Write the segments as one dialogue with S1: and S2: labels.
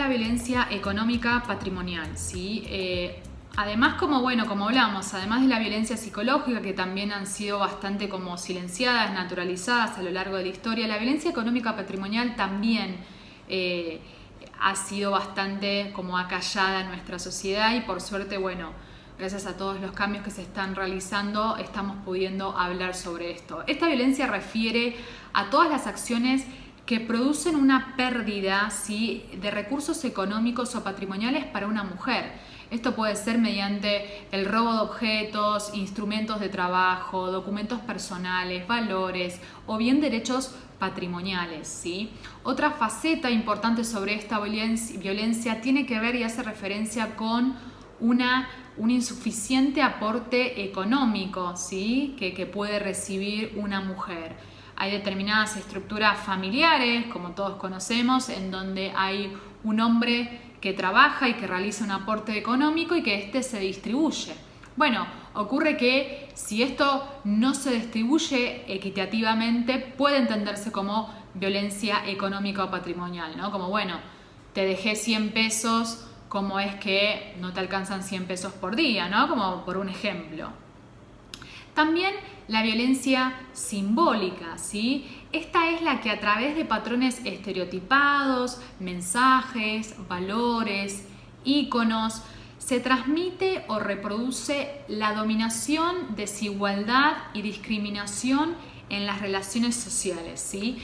S1: la violencia económica patrimonial, ¿sí? Además, como hablamos, además de la violencia psicológica, que también han sido bastante como silenciadas, naturalizadas a lo largo de la historia, la violencia económica patrimonial también ha sido bastante como acallada en nuestra sociedad y por suerte, gracias a todos los cambios que se están realizando, estamos pudiendo hablar sobre esto. Esta violencia refiere a todas las acciones que producen una pérdida, ¿sí?, de recursos económicos o patrimoniales para una mujer. Esto puede ser mediante el robo de objetos, instrumentos de trabajo, documentos personales, valores o bien derechos patrimoniales, ¿sí? Otra faceta importante sobre esta violencia tiene que ver y hace referencia con un insuficiente aporte económico, ¿sí?, que puede recibir una mujer. Hay determinadas estructuras familiares, como todos conocemos, en donde hay un hombre que trabaja y que realiza un aporte económico y que éste se distribuye. Ocurre que si esto no se distribuye equitativamente, puede entenderse como violencia económica o patrimonial, ¿no? Como, te dejé 100 pesos, ¿cómo es que no te alcanzan 100 pesos por día, ¿no? Como por un ejemplo. También la violencia simbólica, ¿sí? Esta es la que a través de patrones estereotipados, mensajes, valores, íconos, se transmite o reproduce la dominación, desigualdad y discriminación en las relaciones sociales, ¿sí?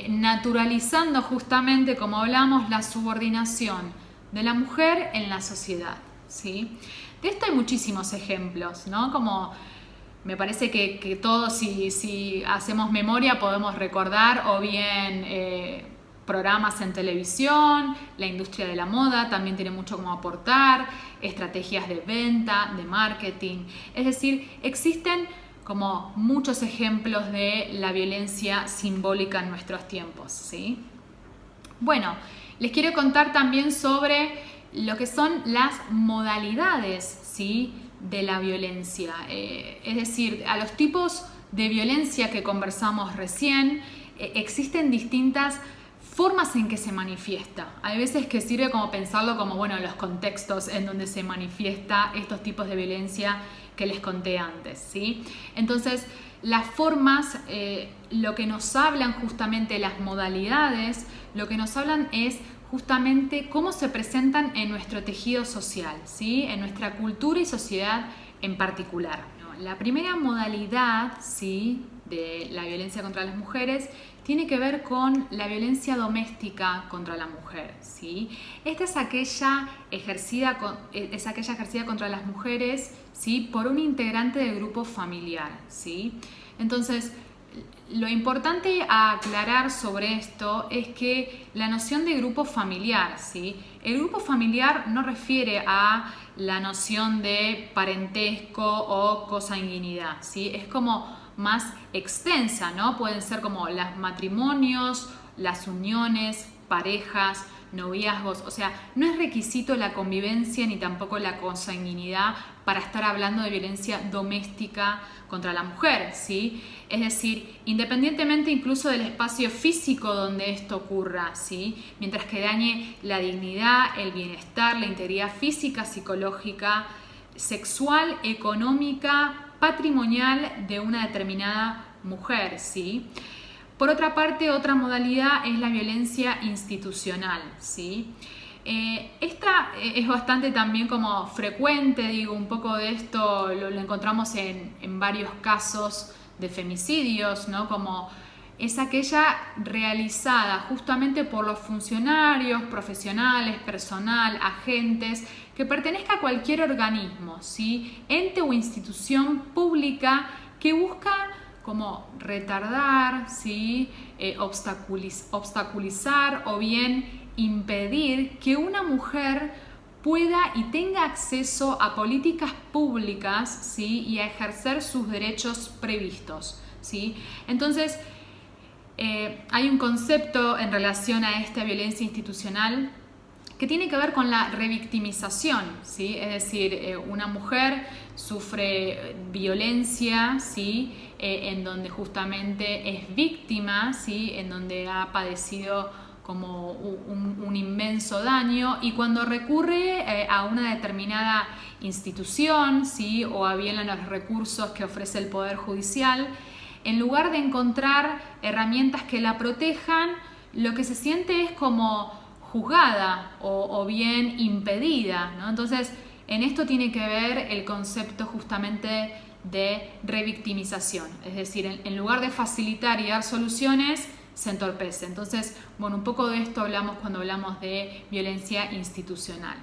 S1: Naturalizando justamente, como hablamos, la subordinación de la mujer en la sociedad, ¿sí? De esto hay muchísimos ejemplos, ¿no? Como me parece que todos, si hacemos memoria, podemos recordar o bien programas en televisión, la industria de la moda también tiene mucho como aportar, estrategias de venta, de marketing. Es decir, existen como muchos ejemplos de la violencia simbólica en nuestros tiempos, ¿sí? Les quiero contar también sobre lo que son las modalidades, ¿sí?, de la violencia, es decir, a los tipos de violencia que conversamos recién, existen distintas formas en que se manifiesta. Hay veces que sirve como pensarlo como, los contextos en donde se manifiesta estos tipos de violencia que les conté antes, ¿sí? Entonces, las formas, lo que nos hablan justamente las modalidades, lo que nos hablan es justamente cómo se presentan en nuestro tejido social, ¿sí?, en nuestra cultura y sociedad en particular. La primera modalidad, ¿sí?, de la violencia contra las mujeres tiene que ver con la violencia doméstica contra la mujer, ¿sí? Esta es aquella ejercida contra las mujeres, ¿sí?, por un integrante del grupo familiar, ¿sí? Entonces, lo importante a aclarar sobre esto es que la noción de grupo familiar, ¿sí?, el grupo familiar no refiere a la noción de parentesco o consanguinidad, ¿sí? Es como más extensa, ¿no? Pueden ser como los matrimonios, las uniones, parejas, noviazgos, o sea, no es requisito la convivencia ni tampoco la consanguinidad para estar hablando de violencia doméstica contra la mujer, ¿sí? Es decir, independientemente incluso del espacio físico donde esto ocurra, ¿sí?, mientras que dañe la dignidad, el bienestar, la integridad física, psicológica, sexual, económica, patrimonial de una determinada mujer, ¿sí? Por otra parte, otra modalidad es la violencia institucional, ¿sí? Esta es bastante también como frecuente, un poco de esto lo encontramos en varios casos de femicidios, ¿no? Como es aquella realizada justamente por los funcionarios, profesionales, personal, agentes, que pertenezca a cualquier organismo, ¿sí?, ente o institución pública que busca como retardar, ¿sí?, obstaculizar o bien impedir que una mujer pueda y tenga acceso a políticas públicas, ¿sí?, y a ejercer sus derechos previstos, ¿sí? Entonces, hay un concepto en relación a esta violencia institucional que tiene que ver con la revictimización, ¿sí? Es decir, una mujer sufre violencia, ¿sí?, en donde justamente es víctima, ¿sí?, en donde ha padecido como un inmenso daño, y cuando recurre a una determinada institución, ¿sí? O a bien a los recursos que ofrece el Poder Judicial, en lugar de encontrar herramientas que la protejan, lo que se siente es como juzgada o bien impedida, ¿no? Entonces, en esto tiene que ver el concepto justamente de revictimización, es decir, en lugar de facilitar y dar soluciones, se entorpece. Entonces, bueno, un poco de esto hablamos cuando hablamos de violencia institucional.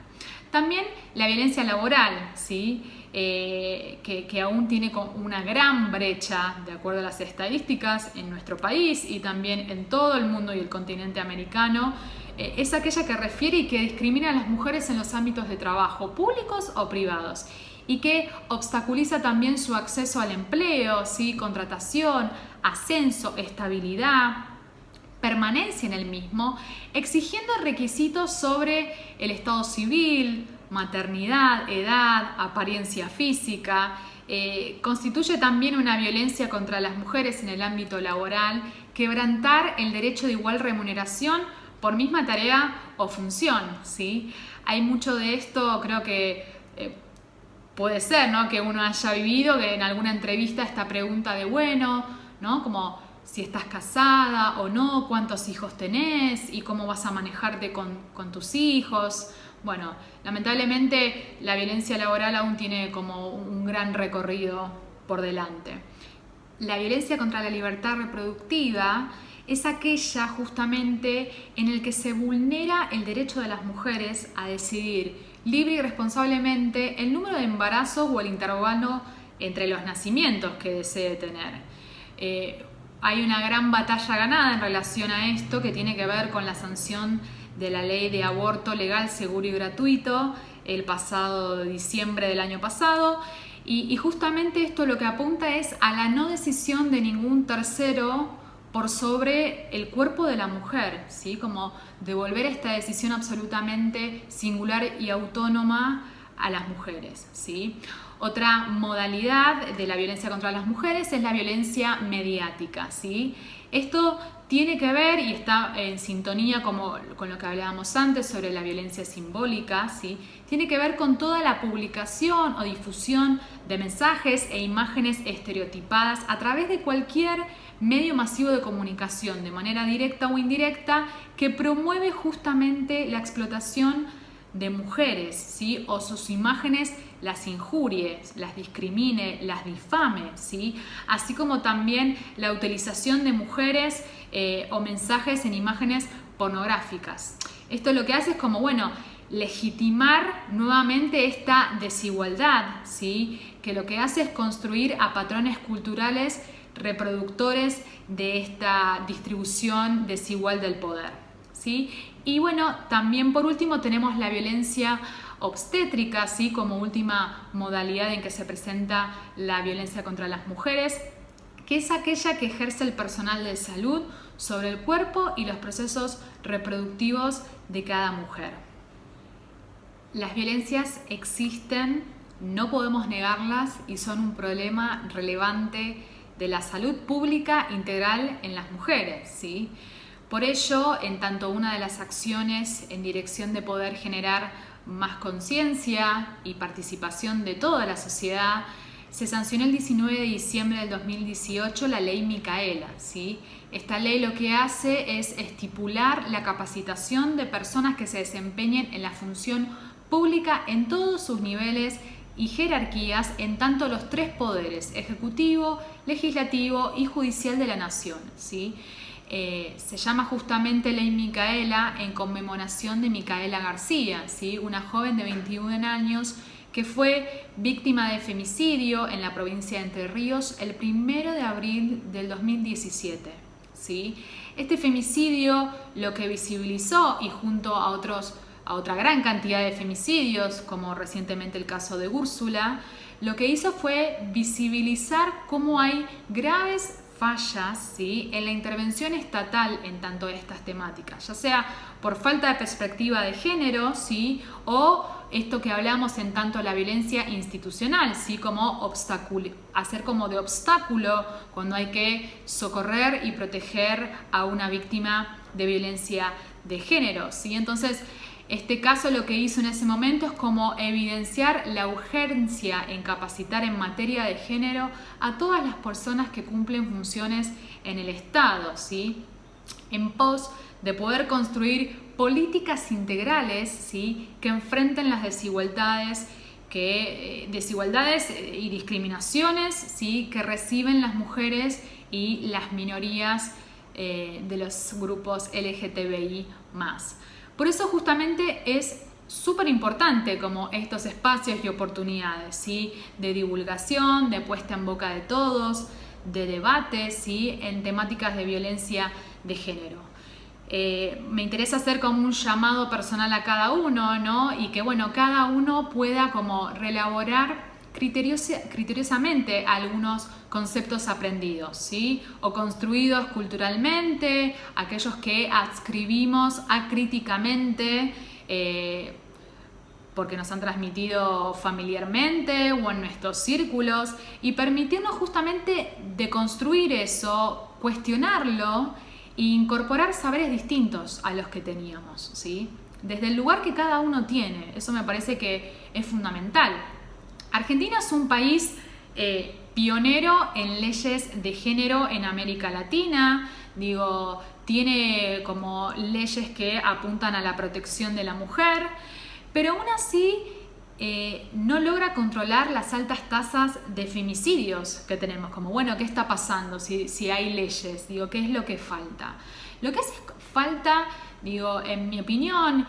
S1: También la violencia laboral, ¿sí? Que aún tiene una gran brecha, de acuerdo a las estadísticas, en nuestro país y también en todo el mundo y el continente americano. Es aquella que refiere y que discrimina a las mujeres en los ámbitos de trabajo, públicos o privados, y que obstaculiza también su acceso al empleo, ¿sí? Contratación, ascenso, estabilidad, permanencia en el mismo, exigiendo requisitos sobre el estado civil, maternidad, edad, apariencia física. Constituye también una violencia contra las mujeres en el ámbito laboral, quebrantar el derecho de igual remuneración por misma tarea o función, ¿sí? Hay mucho de esto, creo que puede ser, ¿no? Que uno haya vivido, que en alguna entrevista esta pregunta de, bueno, ¿no? Como si estás casada o no, cuántos hijos tenés y cómo vas a manejarte con tus hijos. Bueno, lamentablemente la violencia laboral aún tiene como un gran recorrido por delante. La violencia contra la libertad reproductiva es aquella justamente en el que se vulnera el derecho de las mujeres a decidir libre y responsablemente el número de embarazos o el intervalo entre los nacimientos que desee tener. Hay una gran batalla ganada en relación a esto que tiene que ver con la sanción de la ley de aborto legal, seguro y gratuito el pasado diciembre del año pasado, y justamente esto lo que apunta es a la no decisión de ningún tercero por sobre el cuerpo de la mujer, ¿sí? Como devolver esta decisión absolutamente singular y autónoma a las mujeres, ¿sí? Otra modalidad de la violencia contra las mujeres es la violencia mediática, ¿sí? Esto tiene que ver y está en sintonía con lo que hablábamos antes sobre la violencia simbólica, ¿sí? Tiene que ver con toda la publicación o difusión de mensajes e imágenes estereotipadas a través de cualquier medio masivo de comunicación, de manera directa o indirecta, que promueve justamente la explotación de mujeres, ¿sí? O sus imágenes las injurie, las discrimine, las difame, ¿sí? Así como también la utilización de mujeres o mensajes en imágenes pornográficas. Esto lo que hace es como, bueno, legitimar nuevamente esta desigualdad, ¿sí? Que lo que hace es construir a patrones culturales reproductores de esta distribución desigual del poder, ¿sí? Y bueno, también por último tenemos la violencia obstétrica, ¿sí? Como última modalidad en que se presenta la violencia contra las mujeres, que es aquella que ejerce el personal de salud sobre el cuerpo y los procesos reproductivos de cada mujer. Las violencias existen, no podemos negarlas y son un problema relevante de la salud pública integral en las mujeres, ¿sí? Por ello, en tanto una de las acciones en dirección de poder generar más conciencia y participación de toda la sociedad, se sancionó el 19 de diciembre del 2018 la ley Micaela, ¿sí? Esta ley lo que hace es estipular la capacitación de personas que se desempeñen en la función pública en todos sus niveles y jerarquías en tanto los tres poderes, ejecutivo, legislativo y judicial de la nación, ¿sí? Se llama justamente Ley Micaela en conmemoración de Micaela García, ¿sí? Una joven de 21 años que fue víctima de femicidio en la provincia de Entre Ríos el 1 de abril del 2017, ¿sí? Este femicidio lo que visibilizó, y junto a otra gran cantidad de femicidios, como recientemente el caso de Úrsula, lo que hizo fue visibilizar cómo hay graves fallas, ¿sí?, en la intervención estatal en tanto estas temáticas, ya sea por falta de perspectiva de género, ¿sí?, o esto que hablamos en tanto la violencia institucional, ¿sí?, como hacer como de obstáculo cuando hay que socorrer y proteger a una víctima de violencia de género, ¿sí? Entonces, este caso lo que hizo en ese momento es como evidenciar la urgencia en capacitar en materia de género a todas las personas que cumplen funciones en el Estado, ¿sí?, en pos de poder construir políticas integrales, ¿sí?, que enfrenten las desigualdades y discriminaciones, ¿sí?, que reciben las mujeres y las minorías de los grupos LGTBI+. Por eso justamente es súper importante como estos espacios y oportunidades, ¿sí?, de divulgación, de puesta en boca de todos, de debate, ¿sí?, en temáticas de violencia de género. Me interesa hacer como un llamado personal a cada uno, ¿no?, y que bueno, cada uno pueda como reelaborar criteriosamente algunos conceptos aprendidos, ¿sí?, o construidos culturalmente, aquellos que adscribimos acríticamente porque nos han transmitido familiarmente o en nuestros círculos, y permitirnos justamente deconstruir eso, cuestionarlo e incorporar saberes distintos a los que teníamos, ¿sí?, desde el lugar que cada uno tiene. Eso me parece que es fundamental. Argentina es un país pionero en leyes de género en América Latina, tiene como leyes que apuntan a la protección de la mujer, pero aún así no logra controlar las altas tasas de femicidios que tenemos. Como, bueno, ¿qué está pasando si hay leyes? ¿Qué es lo que falta? Lo que hace falta, en mi opinión,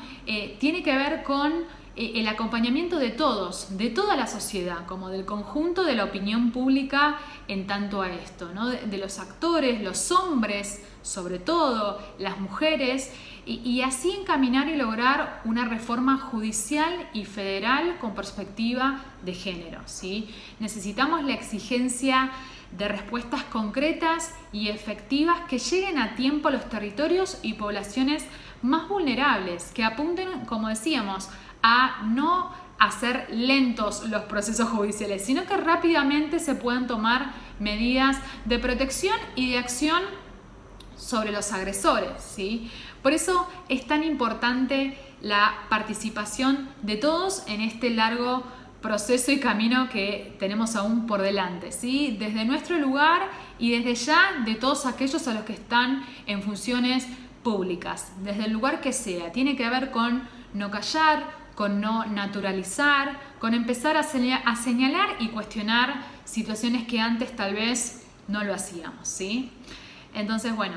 S1: tiene que ver con el acompañamiento de todos, de toda la sociedad, como del conjunto de la opinión pública en tanto a esto, ¿no?, de los actores, los hombres, sobre todo, las mujeres, y así encaminar y lograr una reforma judicial y federal con perspectiva de género, ¿sí? Necesitamos la exigencia de respuestas concretas y efectivas que lleguen a tiempo a los territorios y poblaciones más vulnerables, que apunten, como decíamos, a no hacer lentos los procesos judiciales, sino que rápidamente se puedan tomar medidas de protección y de acción sobre los agresores, ¿sí? Por eso es tan importante la participación de todos en este largo proceso y camino que tenemos aún por delante, ¿sí?, desde nuestro lugar y desde ya de todos aquellos a los que están en funciones públicas, desde el lugar que sea. Tiene que ver con no callar, con no naturalizar, con empezar a señalar y cuestionar situaciones que antes tal vez no lo hacíamos, ¿sí? Entonces, bueno,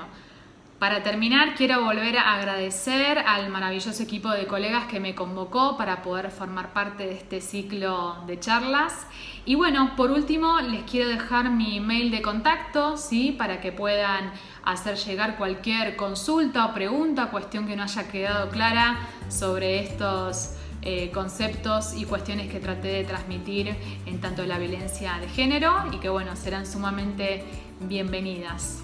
S1: para terminar quiero volver a agradecer al maravilloso equipo de colegas que me convocó para poder formar parte de este ciclo de charlas. Y bueno, por último les quiero dejar mi mail de contacto, ¿sí?, para que puedan hacer llegar cualquier consulta o pregunta, cuestión que no haya quedado clara sobre estos conceptos y cuestiones que traté de transmitir en tanto la violencia de género, y que bueno, serán sumamente bienvenidas.